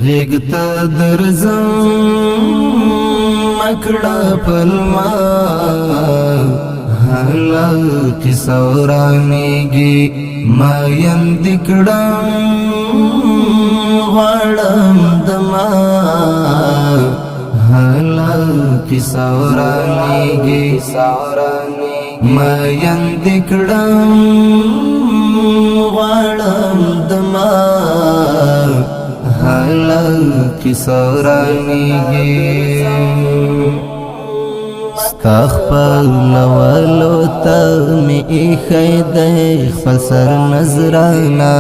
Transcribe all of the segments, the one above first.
غیگتا درزم مکڑا پلما حالا قصہ ورانیگی ما یندکڑم غړم دما حالا قصہ ورانیگی ما یندکڑم غړم دما حالا قصہ ورانیگی استغفر لولو تا می ایخی دی خپل سر نظرانا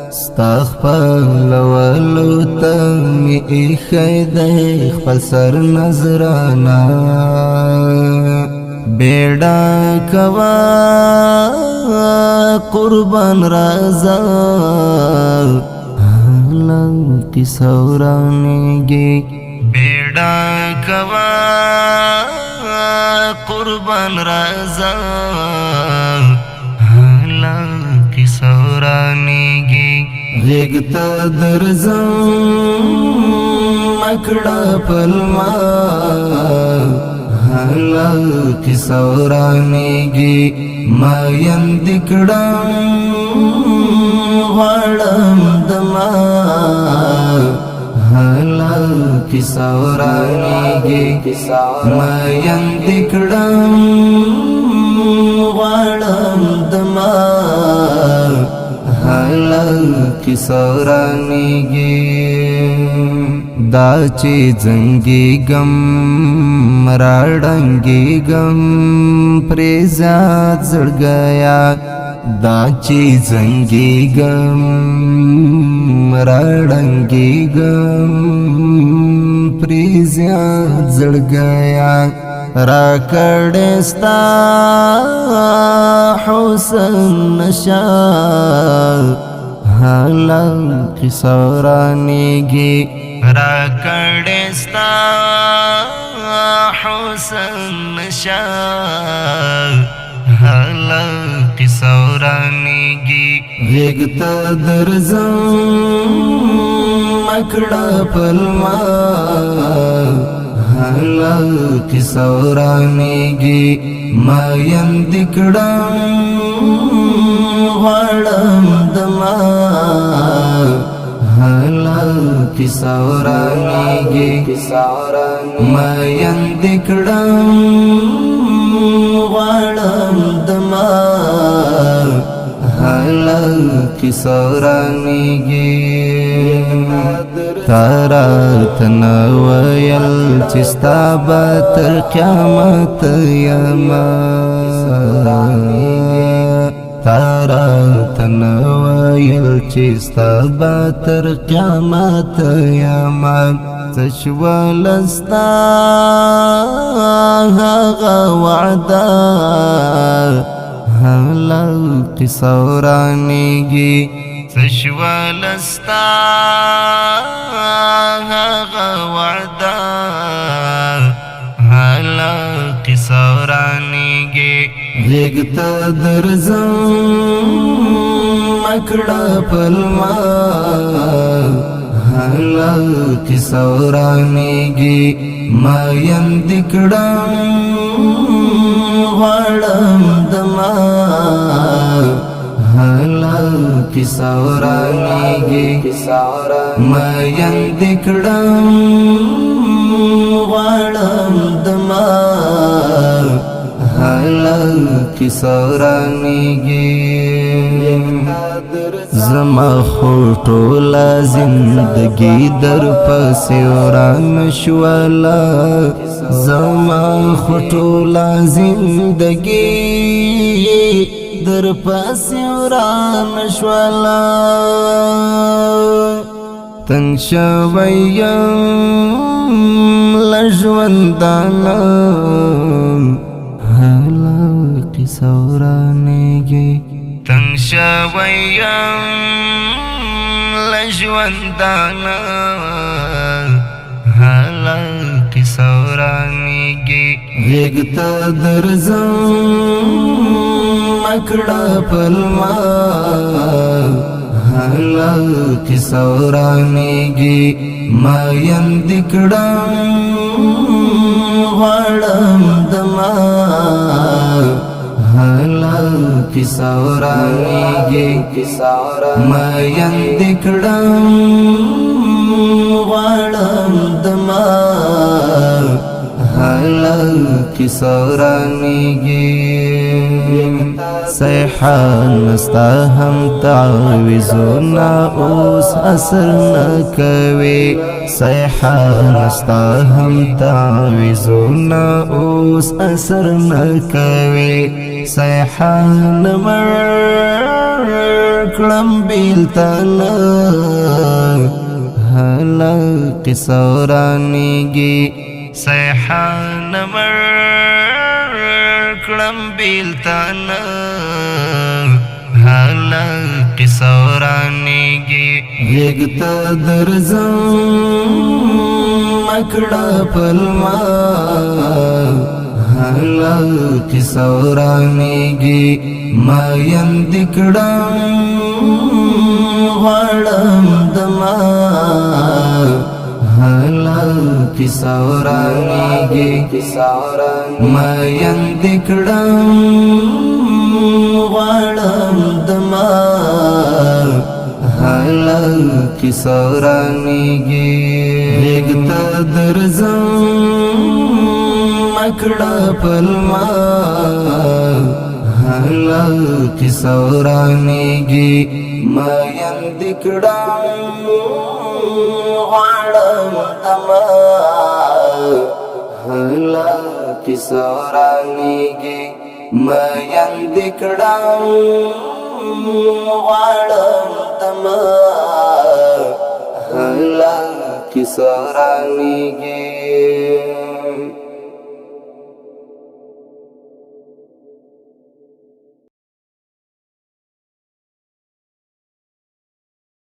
استغفر لولو تا می ایخی دی خپل سر نظرانا بیڑا کوا قربان رازا حالا قصہ ورانیگی بیڑا کوا قربان رازا حالا قصہ ورانیگی غیگتا درزم مکڑا پلما حالا قصہ ورانیگی ما یندکڑم غړم دما حالا قصہ ورانیگی ما یندکڑم غړم دما حالا قصہ ورانیگی دا چی زنگی گم راڑنگی گم پریزاد زڑ گیا دا چی زنگی گم راڑنگی گم پریزاد زڑ گیا را کڑستا حسن نشا حالا قصہ ورانیگی را کڑستا حسن نشا حالا قصہ ورانیگی غیگتا درزم مکڑا پلما حالا قصہ ورانیگی ما یندکڑم غړم دما حالا قصہ ورانیگی ما یندکڑم غړم دما حالا قصہ ورانیگی تارا تنویل چستا با تر قیامت یما تارا تنویل چستا با تر قیامت یما تشولستا هغا وعدا حالا قصہ ورانیگی تشولستا هغا وعدا حالا قصہ ورانیگی غیگتا درزم مکڑا پلما حالا قصہ ورانیگی ما یندکڑم غړم دما حالا قصہ ورانیگی ما یندکڑم غړم دما حالا قصہ ورانیگی زما خوٹولا زندگی در پسی وران شوالا زما خوٹولا زندگی در پسی وران شوالا تنگ شویم لژوندانا حالا قصہ ورانیگی تنگ شویم لژوندانا حالا قصہ ورانیگی غیگتا درزم مکڑا پلما هلا كسورانيجي ما يندكڑم غړم دما هلا كسورانيجي ما يندكڑم غړم دما هلا كسورانيجي سيحان نستهم تعويذنا اوس اثر نکوي سيحان نستهم تعويذنا اوس اثر نکوي سيحان مرکلم بیلتن هلا قصورانيجي سيحان مرکلم بیلتن هلا قصورانيجي یگتا درزم مکڑا پلما هلا قصورانيجي ما يندکڑم غړم دما هلا قصورانيجي ما يندکڑم غړم دما هلا قصورانيجي یگتا درزم مکڑا پلما هلا قصورانيجي ما يندکڑم غړم دما هلا قصورانيجي ما يندکڑم غړم دما هلا قصورانيجي